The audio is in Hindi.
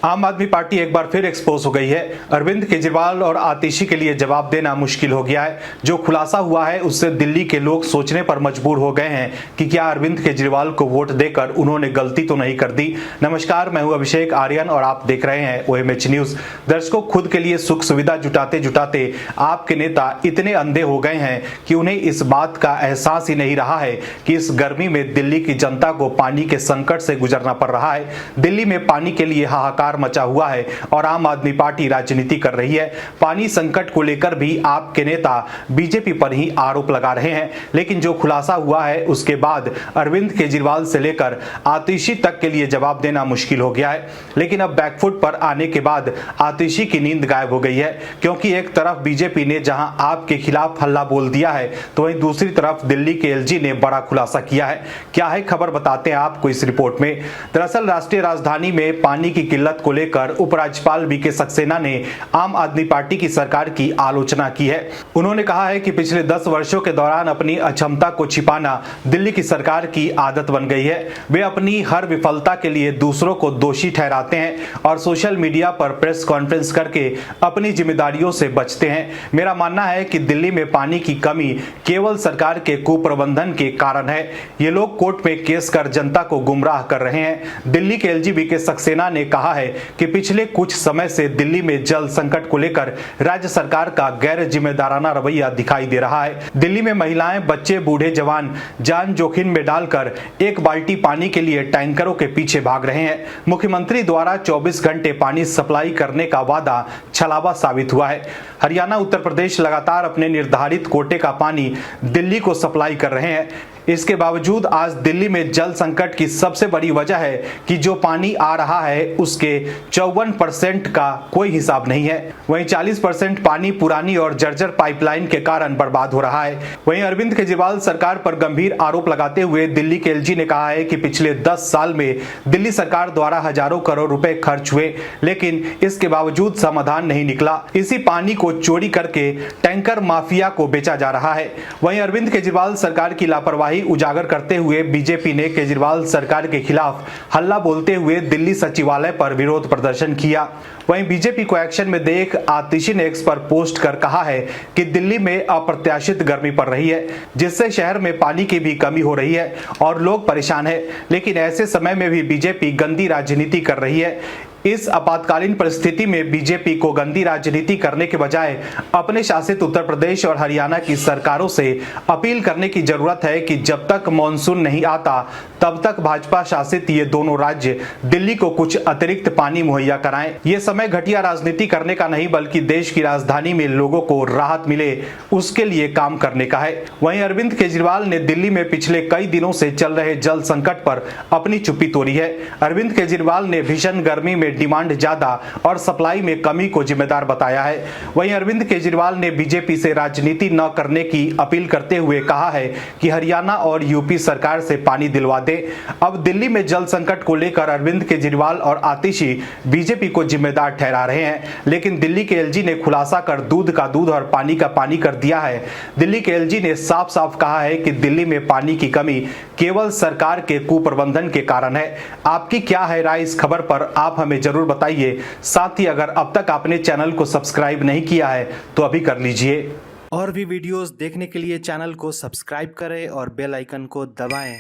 आम आदमी पार्टी एक बार फिर एक्सपोज हो गई है। अरविंद केजरीवाल और आतिशी के लिए जवाब देना मुश्किल हो गया है। जो खुलासा हुआ है उससे दिल्ली के लोग सोचने पर मजबूर हो गए हैं कि क्या अरविंद केजरीवाल को वोट देकर उन्होंने गलती तो नहीं कर दी। नमस्कार, मैं हूं अभिषेक आर्यन और आप देख रहे हैं OMH न्यूज। दर्शकों, खुद के लिए सुख सुविधा जुटाते जुटाते आपके नेता इतने अंधे हो गए हैं कि उन्हें इस बात का एहसास ही नहीं रहा है कि इस गर्मी में दिल्ली की जनता को पानी के संकट से गुजरना पड़ रहा है। दिल्ली में पानी के लिए हाहाकार मचा हुआ है और आम आदमी पार्टी राजनीति कर रही है। पानी संकट को लेकर भी आपके नेता बीजेपी पर ही आरोप लगा रहे हैं, लेकिन जो खुलासा हुआ है उसके बाद अरविंद केजरीवाल से लेकर आतिशी तक के लिए जवाब देना मुश्किल हो गया है। लेकिन अब बैकफुट पर आने के बाद आतिशी की नींद गायब हो गई है, क्योंकि एक तरफ बीजेपी ने जहां आपके खिलाफ हल्ला बोल दिया है तो वहीं दूसरी तरफ दिल्ली के LG ने बड़ा खुलासा किया है। क्या है खबर, बताते हैं आपको इस रिपोर्ट में। दरअसल राष्ट्रीय राजधानी में पानी की किल्लत को लेकर उपराज्यपाल VK सक्सेना ने आम आदमी पार्टी की सरकार की आलोचना की है। उन्होंने कहा है कि पिछले 10 वर्षों के दौरान अपनी अक्षमता को छिपाना दिल्ली की सरकार की आदत बन गई है। वे अपनी हर विफलता के लिए दूसरों को दोषी ठहराते हैं और सोशल मीडिया पर प्रेस कॉन्फ्रेंस करके अपनी जिम्मेदारियों से बचते हैं। मेरा मानना है कि दिल्ली में पानी की कमी केवल सरकार के कुप्रबंधन के कारण है। ये लोग कोर्ट में केस कर जनता को गुमराह कर रहे हैं। दिल्ली के LG VK सक्सेना ने कहा है कि पिछले कुछ समय से दिल्ली में जल संकट को लेकर राज्य सरकार का गैर जिम्मेदाराना रवैया दिखाई दे रहा है। दिल्ली में महिलाएं, बच्चे, बूढ़े, जवान जान जोखिम में डालकर एक बाल्टी पानी के लिए टैंकरों के पीछे भाग रहे हैं। मुख्यमंत्री द्वारा 24 घंटे पानी सप्लाई करने का वादा छलावा साबित हुआ है। हरियाणा, उत्तर प्रदेश लगातार अपने निर्धारित कोटे का पानी दिल्ली को सप्लाई कर रहे हैं। इसके बावजूद आज दिल्ली में जल संकट की सबसे बड़ी वजह है कि जो पानी आ रहा है उसके 54% का कोई हिसाब नहीं है। वहीं 40% पानी पुरानी और जर्जर पाइपलाइन के कारण बर्बाद हो रहा है। वहीं अरविंद केजरीवाल सरकार पर गंभीर आरोप लगाते हुए दिल्ली के LG ने कहा है कि पिछले 10 साल में दिल्ली सरकार द्वारा हजारों करोड़ रुपए खर्च हुए, लेकिन इसके बावजूद समाधान नहीं निकला। इसी पानी को चोरी करके टैंकर माफिया को बेचा जा रहा है। वहीं अरविंद केजरीवाल सरकार की लापरवाही उजागर करते हुए बीजेपी ने केजरीवाल सरकार के खिलाफ हल्ला बोलते हुए दिल्ली सचिवालय पर विरोध प्रदर्शन किया। वहीं बीजेपी को एक्शन में देख आतिशी ने X पर पोस्ट कर कहा है कि दिल्ली में अप्रत्याशित गर्मी पड़ रही है, जिससे शहर में पानी की भी कमी हो रही है और लोग परेशान हैं। लेकिन ऐसे समय में भी बीजेपी गंदी राजनीति कर रही है। इस आपातकालीन परिस्थिति में बीजेपी को गंदी राजनीति करने के बजाय अपने शासित उत्तर प्रदेश और हरियाणा की सरकारों से अपील करने की जरूरत है कि जब तक मॉनसून नहीं आता तब तक भाजपा शासित ये दोनों राज्य दिल्ली को कुछ अतिरिक्त पानी मुहैया कराएं। ये समय घटिया राजनीति करने का नहीं, बल्कि देश की राजधानी में लोगों को राहत मिले उसके लिए काम करने का है। वहीं अरविंद केजरीवाल ने दिल्ली में पिछले कई दिनों से चल रहे जल संकट पर अपनी चुप्पी तोड़ी है। अरविंद केजरीवाल ने भीषण गर्मी में डिमांड ज्यादा और सप्लाई में कमी को जिम्मेदार बताया है। वहीं अरविंद केजरीवाल ने बीजेपी से राजनीति न करने की अपील करते हुए कहा है कि हरियाणा और यूपी सरकार से पानी दिलवा दे। अब दिल्ली में जल संकट को लेकर अरविंद केजरीवाल और आतिशी बीजेपी को जिम्मेदार ठहरा रहे हैं, लेकिन दिल्ली के LG ने खुलासा कर दूध का दूध और पानी का पानी कर दिया है। दिल्ली के LG ने साफ साफ कहा है कि दिल्ली में पानी की कमी केवल सरकार के कुप्रबंधन के कारण है। आपकी क्या है राय इस खबर पर, आप हमें जरूर बताइए। साथ ही अगर अब तक आपने चैनल को सब्सक्राइब नहीं किया है तो अभी कर लीजिए। और भी वीडियोस देखने के लिए चैनल को सब्सक्राइब करें और बेल आइकन को दबाएं।